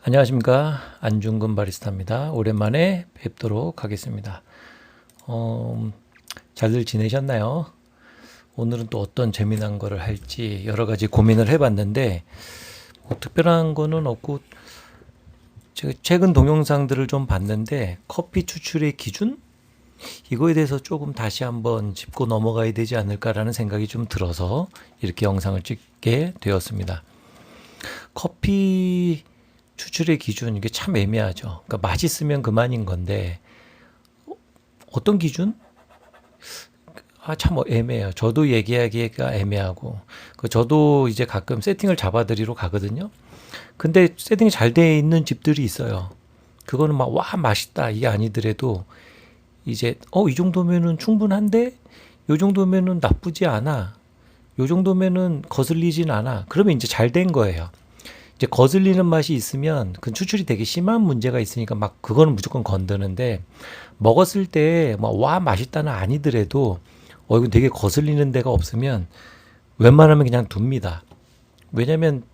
안녕하십니까. 안중근 바리스타입니다. 오랜만에 뵙도록 하겠습니다. 잘들 지내셨나요? 오늘은 또 어떤 재미난 거를 할지 여러 가지 고민을 해봤는데 뭐 특별한 거는 없고 제가 최근 동영상들을 좀 봤는데 커피 추출의 기준? 이거에 대해서 조금 다시 한번 짚고 넘어가야 되지 않을까라는 생각이 좀 들어서 이렇게 영상을 찍게 되었습니다. 커피 추출의 기준 이게 참 애매하죠. 그러니까 맛있으면 그만인 건데 어떤 기준? 참 애매해요. 저도 얘기하기가 애매하고 저도 이제 가끔 세팅을 잡아드리러 가거든요. 근데 세팅이 잘 돼 있는 집들이 있어요. 그거는 막 와 맛있다 이게 아니더라도 이제 이 정도면은 충분한데 요 정도면은 나쁘지 않아. 요 정도면은 거슬리진 않아. 그러면 이제 잘 된 거예요. 이제 거슬리는 맛이 있으면 그 추출이 되게 심한 문제가 있으니까 막 그거는 무조건 건드는데 먹었을 때 뭐 와 맛있다는 아니더라도 이거 되게 거슬리는 데가 없으면 웬만하면 그냥 둡니다. 왜냐면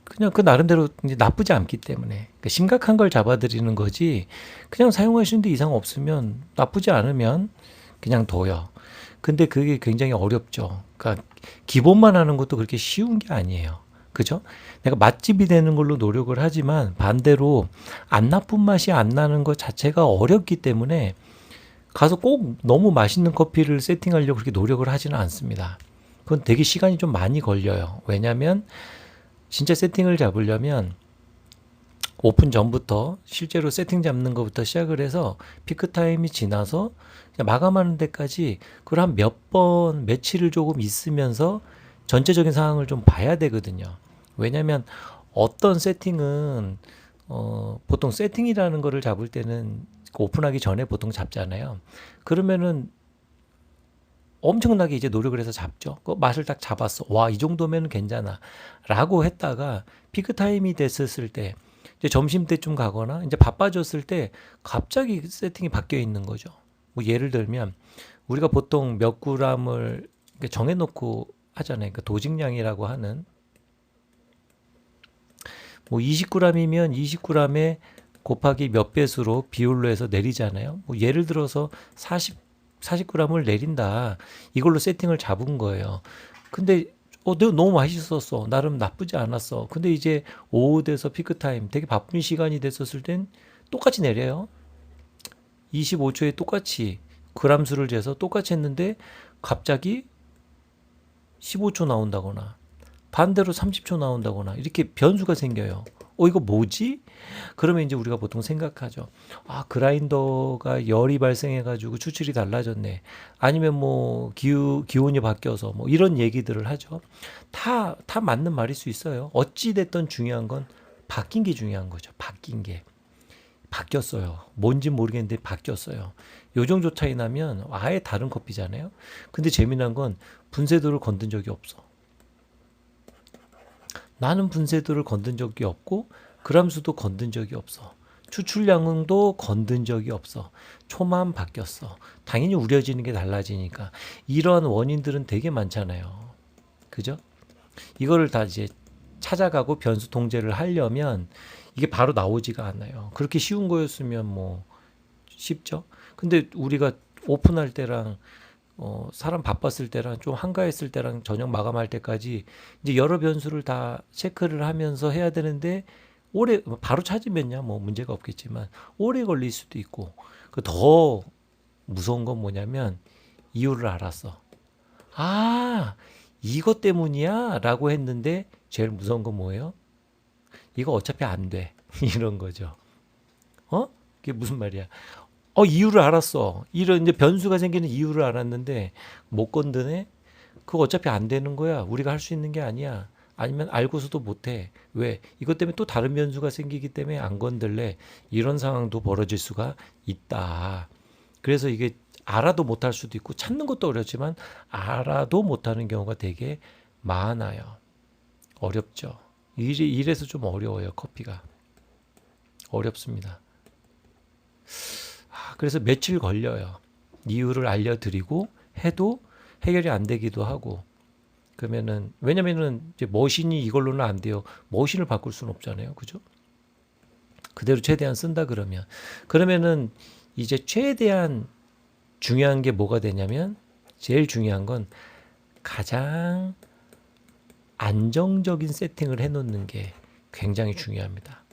그냥 그 나름대로 이제 나쁘지 않기 때문에 그러니까 심각한 걸 잡아들이는 거지 그냥 사용하시는데 이상 없으면 나쁘지 않으면 그냥 둬요. 근데 그게 굉장히 어렵죠. 그러니까 기본만 하는 것도 그렇게 쉬운 게 아니에요. 그죠? 내가 맛집이 되는 걸로 노력을 하지만 반대로 안 나쁜 맛이 안 나는 것 자체가 어렵기 때문에 가서 꼭 너무 맛있는 커피를 세팅하려고 그렇게 노력을 하지는 않습니다. 그건 되게 시간이 좀 많이 걸려요. 왜냐면 진짜 세팅을 잡으려면 오픈 전부터 실제로 세팅 잡는 것부터 시작을 해서 피크 타임이 지나서 마감하는 데까지 그걸 한 몇 번, 며칠을 조금 있으면서 전체적인 상황을 좀 봐야 되거든요. 왜냐면 어떤 세팅은 보통 세팅이라는 거를 잡을 때는 오픈하기 전에 보통 잡잖아요. 그러면은 엄청나게 이제 노력을 해서 잡죠. 그 맛을 딱 잡았어. 와, 이 정도면 괜찮아. 라고 했다가 피크 타임이 됐었을 때 이제 점심 때쯤 가거나 이제 바빠졌을 때 갑자기 세팅이 바뀌어 있는 거죠. 뭐 예를 들면 우리가 보통 몇 g을 정해놓고 하잖아요. 그러니까 도직량이라고 하는 뭐 20g이면 20g에 곱하기 몇 배수로 비율로 해서 내리잖아요. 뭐 예를 들어서 40g을 내린다. 이걸로 세팅을 잡은 거예요. 근데 내가 너무 맛있었어. 나름 나쁘지 않았어. 근데 이제 오후 돼서 피크 타임 되게 바쁜 시간이 됐었을 땐 똑같이 내려요. 25초에 똑같이 그람 수를 재서 똑같이 했는데 갑자기 15초 나온다거나 반대로 30초 나온다거나 이렇게 변수가 생겨요. 이거 뭐지? 그러면 이제 우리가 보통 생각하죠. 그라인더가 열이 발생해가지고 추출이 달라졌네. 아니면 뭐 기온이 바뀌어서 뭐 이런 얘기들을 하죠. 다 맞는 말일 수 있어요. 어찌됐든 중요한 건 바뀐 게 중요한 거죠. 바뀐 게. 바뀌었어요. 뭔지 모르겠는데 바뀌었어요. 요 정도 차이 나면 아예 다른 커피잖아요. 근데 재미난 건 분쇄도를 건든 적이 없어. 나는 분쇄도를 건든 적이 없고 그람수도 건든 적이 없어. 추출량도 건든 적이 없어. 초만 바뀌었어. 당연히 우려지는 게 달라지니까. 이러한 원인들은 되게 많잖아요. 그죠? 이거를 다 이제 찾아가고 변수 통제를 하려면 이게 바로 나오지가 않아요. 그렇게 쉬운 거였으면 뭐 쉽죠? 근데 우리가 오픈할 때랑 사람 바빴을 때랑 좀 한가했을 때랑 저녁 마감할 때까지 이제 여러 변수를 다 체크를 하면서 해야 되는데 오래 바로 찾으면야 뭐 문제가 없겠지만 오래 걸릴 수도 있고 그 더 무서운 건 뭐냐면 이유를 알았어. 아, 이것 때문이야라고 했는데 제일 무서운 건 뭐예요? 이거 어차피 안 돼. 이런 거죠. 그게 무슨 말이야? 이유를 알았어. 이런 이제 변수가 생기는 이유를 알았는데 못 건드네. 그거 어차피 안 되는 거야. 우리가 할 수 있는 게 아니야. 아니면 알고서도 못 해. 왜? 이것 때문에 또 다른 변수가 생기기 때문에 안 건들래. 이런 상황도 벌어질 수가 있다. 그래서 이게 알아도 못할 수도 있고 찾는 것도 어렵지만 알아도 못하는 경우가 되게 많아요. 어렵죠. 이래서 좀 어려워요. 커피가. 어렵습니다. 그래서 며칠 걸려요. 이유를 알려드리고 해도 해결이 안 되기도 하고. 그러면은 왜냐면은 이제 머신이 이걸로는 안 돼요. 머신을 바꿀 수는 없잖아요. 그죠? 그대로 최대한 쓴다 그러면은 이제 최대한 중요한 게 뭐가 되냐면 제일 중요한 건 가장 안정적인 세팅을 해놓는 게 굉장히 중요합니다.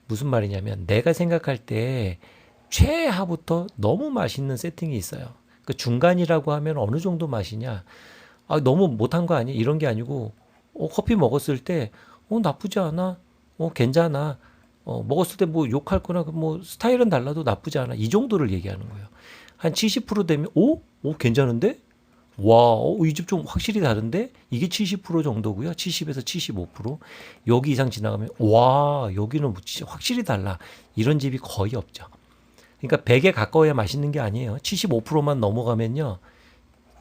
무슨 말이냐면 내가 생각할 때 최하부터 너무 맛있는 세팅이 있어요. 그 중간이라고 하면 어느 정도 맛이냐? 너무 못한 거 아니야? 이런 게 아니고 커피 먹었을 때 나쁘지 않아? 괜찮아. 먹었을 때 뭐 욕할 거나 뭐 스타일은 달라도 나쁘지 않아. 이 정도를 얘기하는 거예요. 한 70% 되면 괜찮은데? 와, 이 집 좀 확실히 다른데? 이게 70% 정도고요. 70에서 75%. 여기 이상 지나가면 와, 여기는 진짜 확실히 달라. 이런 집이 거의 없죠. 그러니까 100에 가까워야 맛있는 게 아니에요. 75%만 넘어가면요.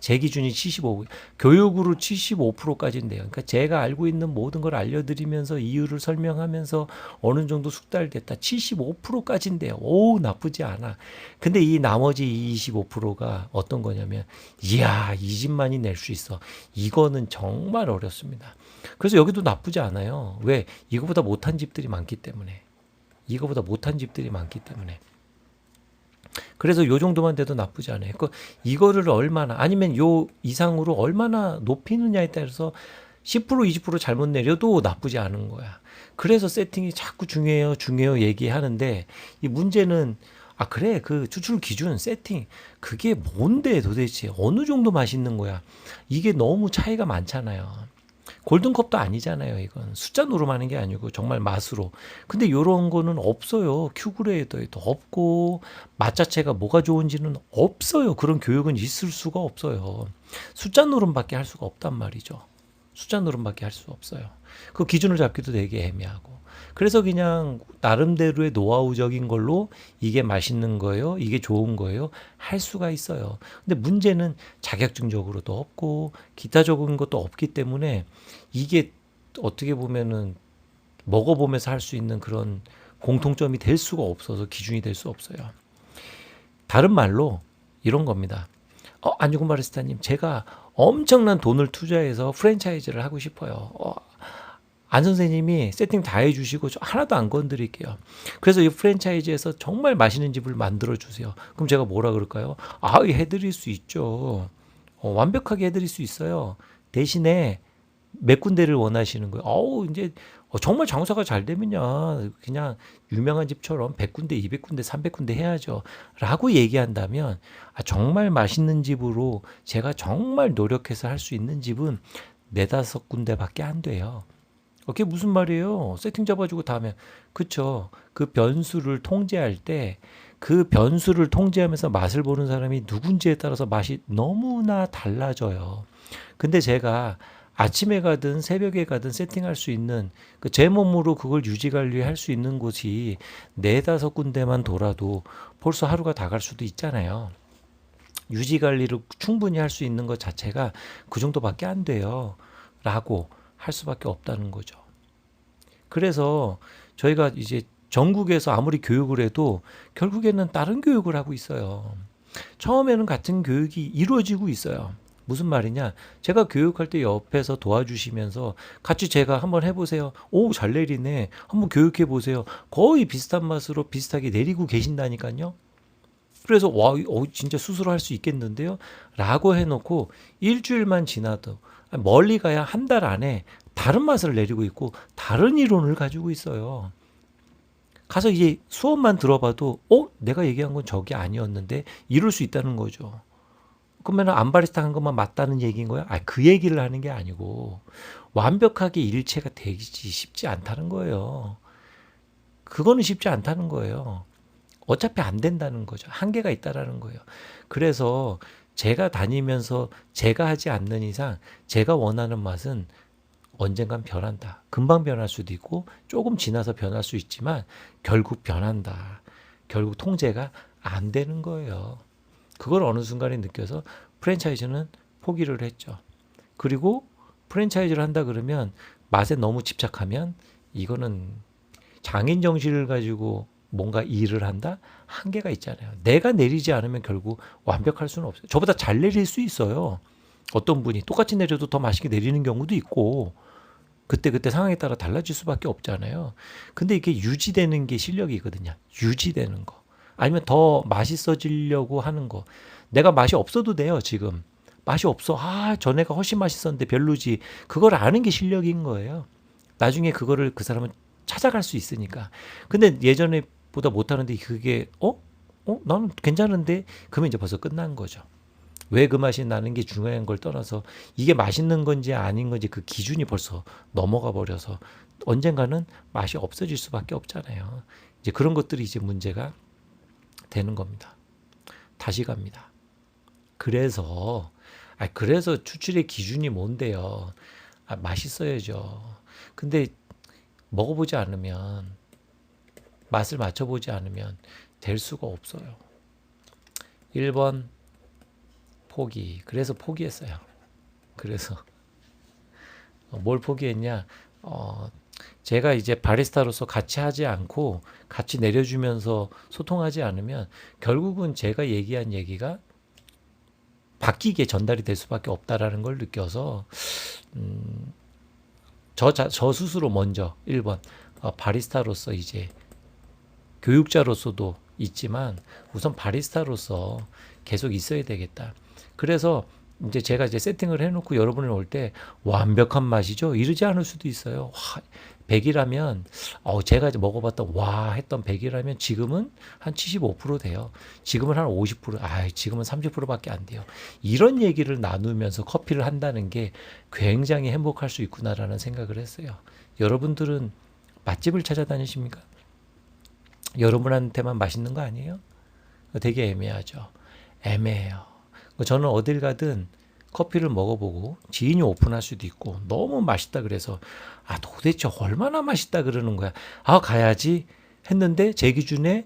제 기준이 75, 교육으로 75%까지인데요. 그러니까 제가 알고 있는 모든 걸 알려드리면서 이유를 설명하면서 어느 정도 숙달됐다. 75%까지인데요. 나쁘지 않아. 근데 이 나머지 25%가 어떤 거냐면, 이야, 이 집만이 낼 수 있어. 이거는 정말 어렵습니다. 그래서 여기도 나쁘지 않아요. 왜? 이거보다 못한 집들이 많기 때문에. 이거보다 못한 집들이 많기 때문에. 그래서 요 정도만 돼도 나쁘지 않아요. 이거를 얼마나 아니면 요 이상으로 얼마나 높이느냐에 따라서 10% 20% 잘못 내려도 나쁘지 않은 거야. 그래서 세팅이 자꾸 중요해요 얘기하는데 이 문제는 그래 그 추출 기준 세팅 그게 뭔데 도대체 어느 정도 맛있는 거야. 이게 너무 차이가 많잖아요. 골든컵도 아니잖아요. 이건 숫자 노름하는 게 아니고 정말 맛으로. 근데 요런 거는 없어요. 큐그레이더에도 없고 맛 자체가 뭐가 좋은지는 없어요. 그런 교육은 있을 수가 없어요. 숫자 노름밖에 할 수가 없단 말이죠. 숫자 노름밖에 할 수 없어요. 그 기준을 잡기도 되게 애매하고. 그래서 그냥 나름대로의 노하우적인 걸로 이게 맛있는 거예요, 이게 좋은 거예요 할 수가 있어요. 근데 문제는 자격증적으로도 없고 기타적인 것도 없기 때문에 이게 어떻게 보면은 먹어보면서 할 수 있는 그런 공통점이 될 수가 없어서 기준이 될 수 없어요. 다른 말로 이런 겁니다. 안주근 바리스타님, 제가 엄청난 돈을 투자해서 프랜차이즈를 하고 싶어요. 안 선생님이 세팅 다 해주시고 하나도 안 건드릴게요. 그래서 이 프랜차이즈에서 정말 맛있는 집을 만들어 주세요. 그럼 제가 뭐라 그럴까요? 해드릴 수 있죠. 완벽하게 해드릴 수 있어요. 대신에 몇 군데를 원하시는 거예요. 이제 정말 장사가 잘 되면요, 그냥 유명한 집처럼 100군데, 200군데, 300군데 해야죠. 라고 얘기한다면 정말 맛있는 집으로 제가 정말 노력해서 할 수 있는 집은 4-5군데밖에 안 돼요. 그게 무슨 말이에요? 세팅 잡아주고 다음에 그쵸? 그 변수를 통제할 때 그 변수를 통제하면서 맛을 보는 사람이 누군지에 따라서 맛이 너무나 달라져요. 근데 제가 아침에 가든 새벽에 가든 세팅할 수 있는 제 몸으로 그걸 유지 관리할 수 있는 곳이 4-5군데만 돌아도 벌써 하루가 다 갈 수도 있잖아요. 유지 관리를 충분히 할 수 있는 것 자체가 그 정도밖에 안 돼요. 라고 할 수밖에 없다는 거죠. 그래서 저희가 이제 전국에서 아무리 교육을 해도 결국에는 다른 교육을 하고 있어요. 처음에는 같은 교육이 이루어지고 있어요. 무슨 말이냐? 제가 교육할 때 옆에서 도와주시면서 같이 제가 한번 해보세요. 잘 내리네. 한번 교육해 보세요. 거의 비슷한 맛으로 비슷하게 내리고 계신다니까요. 그래서 진짜 스스로 할 수 있겠는데요? 라고 해놓고 일주일만 지나도 멀리 가야 한 달 안에 다른 맛을 내리고 있고 다른 이론을 가지고 있어요. 가서 이제 수업만 들어봐도 내가 얘기한 건 저게 아니었는데 이럴 수 있다는 거죠. 그러면 암바리스타 한 것만 맞다는 얘기인 거야? 그 얘기를 하는 게 아니고 완벽하게 일체가 되기 쉽지 않다는 거예요. 그거는 쉽지 않다는 거예요. 어차피 안 된다는 거죠. 한계가 있다라는 거예요. 그래서 제가 다니면서 제가 하지 않는 이상 제가 원하는 맛은 언젠간 변한다. 금방 변할 수도 있고 조금 지나서 변할 수 있지만 결국 변한다. 결국 통제가 안 되는 거예요. 그걸 어느 순간에 느껴서 프랜차이즈는 포기를 했죠. 그리고 프랜차이즈를 한다 그러면 맛에 너무 집착하면 이거는 장인 정신을 가지고 뭔가 일을 한다? 한계가 있잖아요. 내가 내리지 않으면 결국 완벽할 수는 없어요. 저보다 잘 내릴 수 있어요. 어떤 분이 똑같이 내려도 더 맛있게 내리는 경우도 있고 그때그때 상황에 따라 달라질 수밖에 없잖아요. 근데 이게 유지되는 게 실력이거든요. 유지되는 거. 아니면 더 맛있어지려고 하는 거. 내가 맛이 없어도 돼요, 지금. 맛이 없어. 아, 전에가 훨씬 맛있었는데 별로지. 그걸 아는 게 실력인 거예요. 나중에 그거를 그 사람은 찾아갈 수 있으니까. 근데 예전에 보다 못하는데 그게, 나는 괜찮은데? 그러면 이제 벌써 끝난 거죠. 왜 그 맛이 나는 게 중요한 걸 떠나서 이게 맛있는 건지 아닌 건지 그 기준이 벌써 넘어가 버려서 언젠가는 맛이 없어질 수밖에 없잖아요. 이제 그런 것들이 이제 문제가 되는 겁니다. 다시 갑니다. 그래서 추출의 기준이 뭔데요? 맛있어야죠. 근데 먹어보지 않으면, 맛을 맞춰보지 않으면 될 수가 없어요. 1번 포기. 그래서 포기했어요. 그래서 뭘 포기했냐? 제가 이제 바리스타로서 같이 하지 않고 같이 내려주면서 소통하지 않으면 결국은 제가 얘기한 얘기가 바뀌게 전달이 될 수밖에 없다라는 걸 느껴서 저 스스로 먼저 1번 바리스타로서 이제 교육자로서도 있지만 우선 바리스타로서 계속 있어야 되겠다. 그래서 이제 제가 이제 세팅을 해놓고 여러분이 올 때 완벽한 맛이죠. 이러지 않을 수도 있어요. 100이라면 제가 이제 먹어봤던 와 했던 100이라면 지금은 한 75% 돼요. 지금은 한 50%, 지금은 30%밖에 안 돼요. 이런 얘기를 나누면서 커피를 한다는 게 굉장히 행복할 수 있구나라는 생각을 했어요. 여러분들은 맛집을 찾아다니십니까? 여러분한테만 맛있는 거 아니에요? 되게 애매하죠. 애매해요. 저는 어딜 가든 커피를 먹어보고 지인이 오픈할 수도 있고 너무 맛있다 그래서 도대체 얼마나 맛있다 그러는 거야. 가야지 했는데 제 기준으로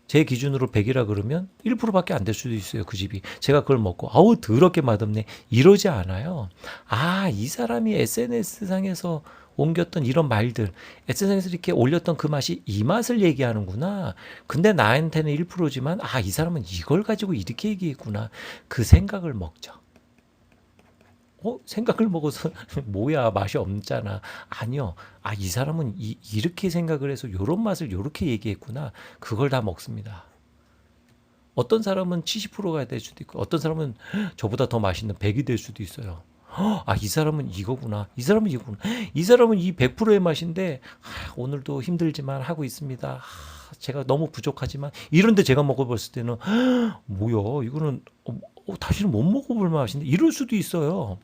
100이라 그러면 1%밖에 안 될 수도 있어요. 그 집이. 제가 그걸 먹고 더럽게 맛없네. 이러지 않아요. 이 사람이 SNS상에서 옮겼던 이런 말들, SNS에서 이렇게 올렸던 그 맛이 이 맛을 얘기하는구나. 근데 나한테는 1%지만 이 사람은 이걸 가지고 이렇게 얘기했구나. 그 생각을 먹죠. 생각을 먹어서 뭐야 맛이 없잖아. 아니요. 이 사람은 이렇게 생각을 해서 요런 맛을 요렇게 얘기했구나. 그걸 다 먹습니다. 어떤 사람은 70%가 될 수도 있고 어떤 사람은 저보다 더 맛있는 100이 될 수도 있어요. 이 사람은 이거구나. 이 사람은 이거구나. 이 사람은 이 100%의 맛인데 오늘도 힘들지만 하고 있습니다. 제가 너무 부족하지만 이런데 제가 먹어봤을 때는 뭐야 이거는 다시는 못 먹어볼 맛인데 이럴 수도 있어요.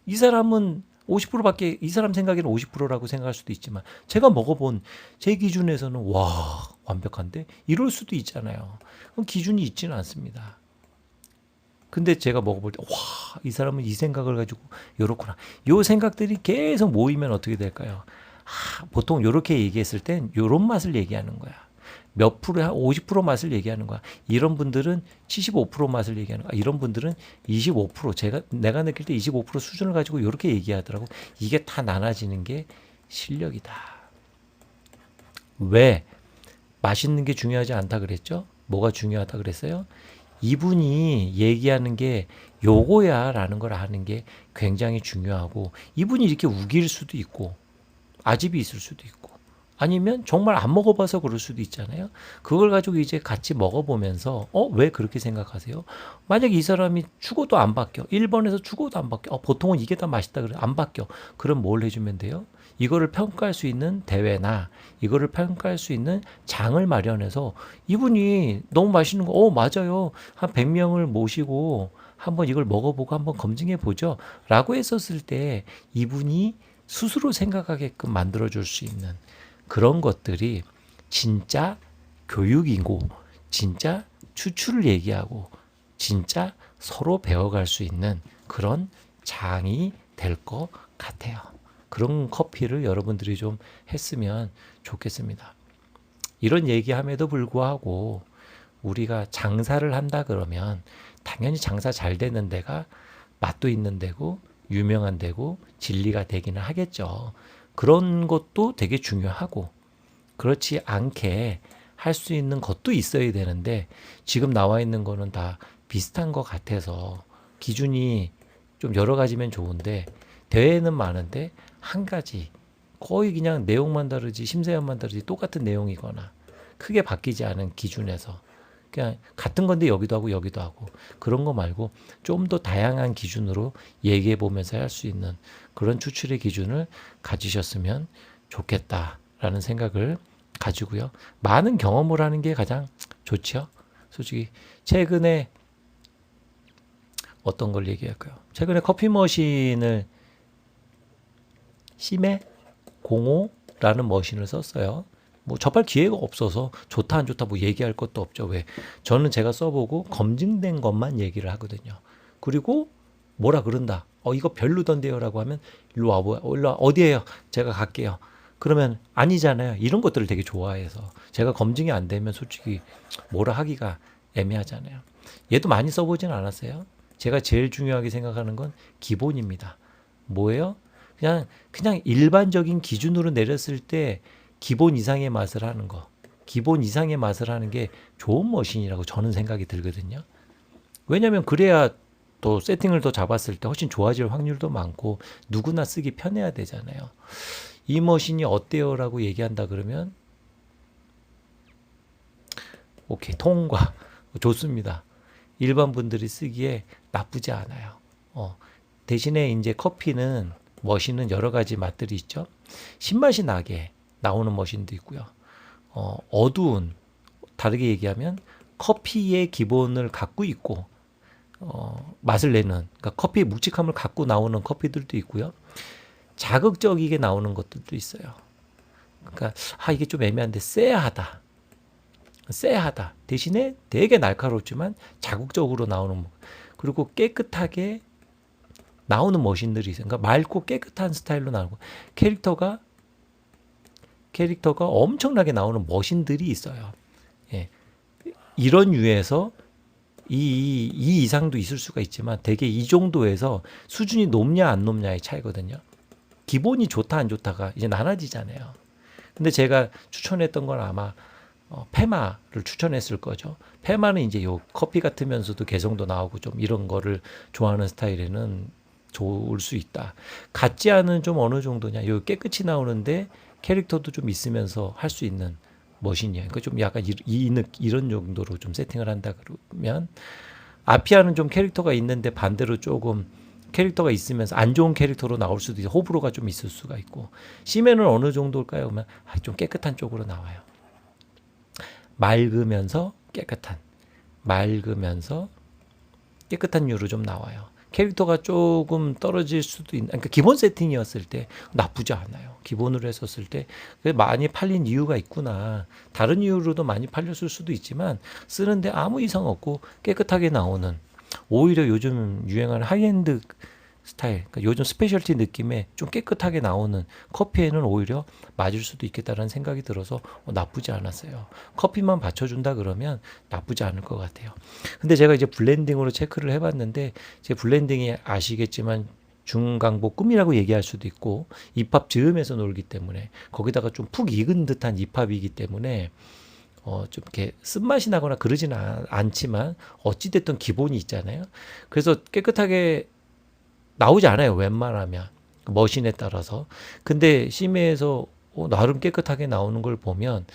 이 사람은 50%밖에 이 사람 생각에는 50%라고 생각할 수도 있지만 제가 먹어본 제 기준에서는 와 완벽한데 이럴 수도 있잖아요. 그럼 기준이 있지는 않습니다. 근데 제가 먹어볼 때 이 사람은 이 생각을 가지고 요렇구나. 요 생각들이 계속 모이면 어떻게 될까요? 보통 요렇게 얘기했을 땐 요런 맛을 얘기하는 거야. 몇 프로에 한 50% 맛을 얘기하는 거야. 이런 분들은 75% 맛을 얘기하는 거야. 이런 분들은 25% 내가 느낄 때 25% 수준을 가지고 요렇게 얘기하더라고. 이게 다 나눠지는 게 실력이다. 왜? 맛있는 게 중요하지 않다 그랬죠? 뭐가 중요하다 그랬어요? 이분이 얘기하는 게 요거야 라는 걸 아는 게 굉장히 중요하고 이분이 이렇게 우길 수도 있고 아집이 있을 수도 있고 아니면 정말 안 먹어봐서 그럴 수도 있잖아요. 그걸 가지고 이제 같이 먹어보면서 왜 그렇게 생각하세요? 만약에 이 사람이 죽어도 안 바뀌어. 1번에서 죽어도 안 바뀌어. 보통은 이게 더 맛있다 그래. 안 바뀌어. 그럼 뭘 해주면 돼요? 이거를 평가할 수 있는 대회나 이거를 평가할 수 있는 장을 마련해서 이분이 너무 맛있는 거 맞아요. 한 100명을 모시고 한번 이걸 먹어보고 한번 검증해 보죠. 라고 했었을 때 이분이 스스로 생각하게끔 만들어줄 수 있는 그런 것들이 진짜 교육이고 진짜 추출을 얘기하고 진짜 서로 배워갈 수 있는 그런 장이 될 것 같아요. 그런 커피를 여러분들이 좀 했으면 좋겠습니다. 이런 얘기함에도 불구하고 우리가 장사를 한다 그러면 당연히 장사 잘 되는 데가 맛도 있는 데고 유명한 데고 진리가 되기는 하겠죠. 그런 것도 되게 중요하고 그렇지 않게 할 수 있는 것도 있어야 되는데 지금 나와 있는 거는 다 비슷한 것 같아서 기준이 좀 여러 가지면 좋은데 대회는 많은데 한 가지 거의 그냥 내용만 다르지 심세한만 다르지 똑같은 내용이거나 크게 바뀌지 않은 기준에서 그냥 같은 건데 여기도 하고 여기도 하고 그런 거 말고 좀 더 다양한 기준으로 얘기해 보면서 할 수 있는 그런 추출의 기준을 가지셨으면 좋겠다라는 생각을 가지고요. 많은 경험을 하는 게 가장 좋죠. 솔직히 최근에 어떤 걸 얘기할까요? 최근에 커피 머신을 시메 05라는 머신을 썼어요. 뭐 접할 기회가 없어서 좋다 안 좋다 뭐 얘기할 것도 없죠. 왜? 저는 제가 써보고 검증된 것만 얘기를 하거든요. 그리고 뭐라 그런다. 이거 별로던데요라고 하면 일로 와봐요. 일로 와. 어디에요? 제가 갈게요. 그러면 아니잖아요. 이런 것들을 되게 좋아해서 제가 검증이 안 되면 솔직히 뭐라 하기가 애매하잖아요. 얘도 많이 써보진 않았어요. 제가 제일 중요하게 생각하는 건 기본입니다. 뭐예요? 그냥 일반적인 기준으로 내렸을 때 기본 이상의 맛을 하는 거. 기본 이상의 맛을 하는 게 좋은 머신이라고 저는 생각이 들거든요. 왜냐하면 그래야 또 세팅을 더 잡았을 때 훨씬 좋아질 확률도 많고 누구나 쓰기 편해야 되잖아요. 이 머신이 어때요? 라고 얘기한다 그러면 오케이 통과 좋습니다. 일반 분들이 쓰기에 나쁘지 않아요. 대신에 이제 커피는 머신은 여러 가지 맛들이 있죠. 신맛이 나게 나오는 머신도 있고요. 어두운 다르게 얘기하면 커피의 기본을 갖고 있고 맛을 내는 그러니까 커피의 묵직함을 갖고 나오는 커피들도 있고요. 자극적이게 나오는 것들도 있어요. 그러니까 이게 좀 애매한데 쎄하다. 대신에 되게 날카롭지만 자극적으로 나오는 그리고 깨끗하게 나오는 머신들이 있어요. 그러니까 맑고 깨끗한 스타일로 나오고 캐릭터가 엄청나게 나오는 머신들이 있어요. 예. 이런 유에서 이 이상도 있을 수가 있지만 되게 이 정도에서 수준이 높냐 안 높냐의 차이거든요. 기본이 좋다 안 좋다가 이제 나눠지잖아요. 근데 제가 추천했던 건 아마 페마를 추천했을 거죠. 페마는 이제 요 커피 같으면서도 개성도 나오고 좀 이런 거를 좋아하는 스타일에는 좋을 수 있다. 같지 않은 좀 어느 정도냐. 요 깨끗이 나오는데 캐릭터도 좀 있으면서 할 수 있는 머신이에요. 그러니까 좀 약간 이런 정도로 좀 세팅을 한다 그러면 아피아는 좀 캐릭터가 있는데 반대로 조금 캐릭터가 있으면서 안 좋은 캐릭터로 나올 수도 있고 호불호가 좀 있을 수가 있고 시메는 어느 정도일까요? 그러면 좀 깨끗한 쪽으로 나와요. 맑으면서 깨끗한 유로 좀 나와요. 캐릭터가 조금 떨어질 수도 있는 그러니까 기본 세팅이었을 때 나쁘지 않아요. 기본으로 했었을 때 많이 팔린 이유가 있구나. 다른 이유로도 많이 팔렸을 수도 있지만 쓰는데 아무 이상 없고 깨끗하게 나오는 오히려 요즘 유행하는 하이엔드 스타일 그러니까 요즘 스페셜티 느낌의 좀 깨끗하게 나오는 커피에는 오히려 맞을 수도 있겠다는 생각이 들어서 나쁘지 않았어요. 커피만 받쳐준다 그러면 나쁘지 않을 것 같아요. 근데 제가 이제 블렌딩으로 체크를 해봤는데 제 블렌딩이 아시겠지만 중강보 꿈이라고 얘기할 수도 있고 입합 즈음에서 놀기 때문에 거기다가 좀 푹 익은 듯한 입합이기 때문에 좀 이렇게 쓴맛이 나거나 그러지는 않지만 어찌됐든 기본이 있잖아요. 그래서 깨끗하게 나오지 않아요. 웬만하면 머신에 따라서. 근데 심해에서 나름 깨끗하게 나오는 걸 보면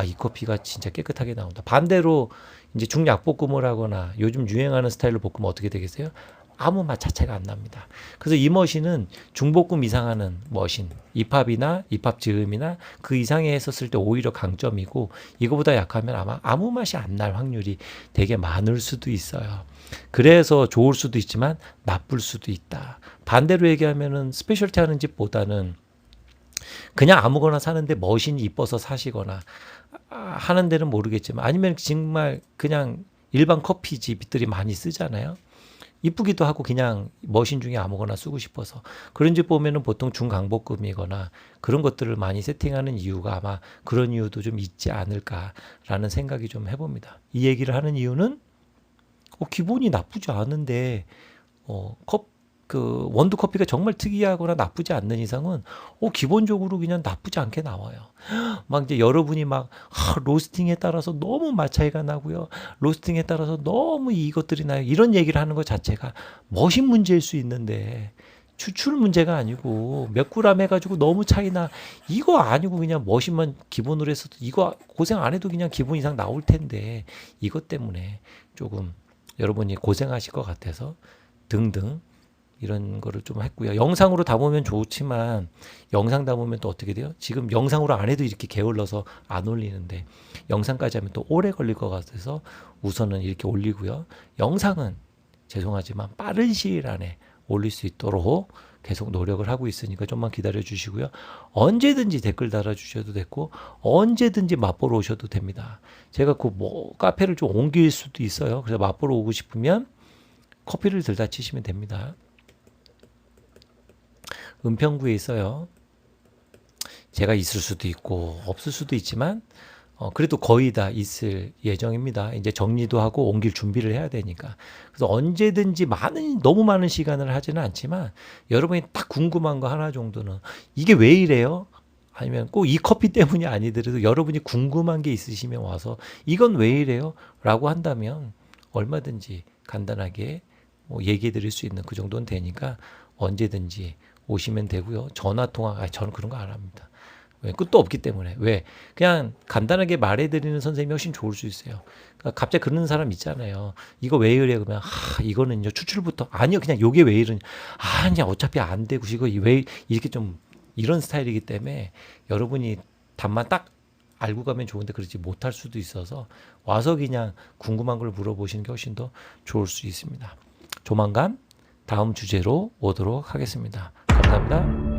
이 커피가 진짜 깨끗하게 나온다. 반대로 이제 중약볶음을 하거나 요즘 유행하는 스타일로 볶으면 어떻게 되겠어요? 아무 맛 자체가 안 납니다. 그래서 이 머신은 중볶음 이상하는 머신, 입합이나 입합 즈음이나 그 이상에 했었을 때 오히려 강점이고 이거보다 약하면 아마 아무 맛이 안 날 확률이 되게 많을 수도 있어요. 그래서 좋을 수도 있지만 나쁠 수도 있다. 반대로 얘기하면은 스페셜티 하는 집보다는 그냥 아무거나 사는데 머신이 이뻐서 사시거나 하는 데는 모르겠지만 아니면 정말 그냥 일반 커피집들이 많이 쓰잖아요. 이쁘기도 하고 그냥 머신 중에 아무거나 쓰고 싶어서 그런 집 보면은 보통 중강복금이거나 그런 것들을 많이 세팅하는 이유가 아마 그런 이유도 좀 있지 않을까라는 생각이 좀 해봅니다. 이 얘기를 하는 이유는 기본이 나쁘지 않은데 그 원두 커피가 정말 특이하거나 나쁘지 않는 이상은 기본적으로 그냥 나쁘지 않게 나와요. 막 이제 여러분이 막 로스팅에 따라서 너무 맛 차이가 나고요. 로스팅에 따라서 너무 이것들이 나요. 이런 얘기를 하는 것 자체가 머신 문제일 수 있는데 추출 문제가 아니고 몇 그램 해가지고 너무 차이나 이거 아니고 그냥 머신만 기본으로 했어도 이거 고생 안 해도 그냥 기본 이상 나올 텐데 이것 때문에 조금 여러분이 고생하실 것 같아서 등등 이런 거를 좀 했고요. 영상으로 담으면 좋지만 영상 담으면 또 어떻게 돼요? 지금 영상으로 안 해도 이렇게 게을러서 안 올리는데 영상까지 하면 또 오래 걸릴 것 같아서 우선은 이렇게 올리고요. 영상은 죄송하지만 빠른 시일 안에 올릴 수 있도록 계속 노력을 하고 있으니까 좀만 기다려 주시고요. 언제든지 댓글 달아 주셔도 됐고 언제든지 맛보러 오셔도 됩니다. 제가 그 뭐 카페를 좀 옮길 수도 있어요. 그래서 맛보러 오고 싶으면 커피를 들다 치시면 됩니다. 은평구에 있어요. 제가 있을 수도 있고 없을 수도 있지만 그래도 거의 다 있을 예정입니다. 이제 정리도 하고 옮길 준비를 해야 되니까. 그래서 언제든지 너무 많은 시간을 하지는 않지만 여러분이 딱 궁금한 거 하나 정도는 이게 왜 이래요? 아니면 꼭 이 커피 때문이 아니더라도 여러분이 궁금한 게 있으시면 와서 이건 왜 이래요? 라고 한다면 얼마든지 간단하게 뭐 얘기해 드릴 수 있는 그 정도는 되니까 언제든지 오시면 되고요. 전화 통화, 저는 그런 거 안 합니다. 왜? 끝도 없기 때문에. 왜? 그냥 간단하게 말해드리는 선생님이 훨씬 좋을 수 있어요. 그러니까 갑자기 그러는 사람 있잖아요. 이거 왜 이래? 그러면, 이거는요, 추출부터. 아니요, 그냥 요게 왜 이러냐. 그냥 어차피 안 되고, 이거 왜, 이렇게 좀, 이런 스타일이기 때문에 여러분이 답만 딱 알고 가면 좋은데 그렇지 못할 수도 있어서 와서 그냥 궁금한 걸 물어보시는 게 훨씬 더 좋을 수 있습니다. 조만간 다음 주제로 오도록 하겠습니다. 감사합니다.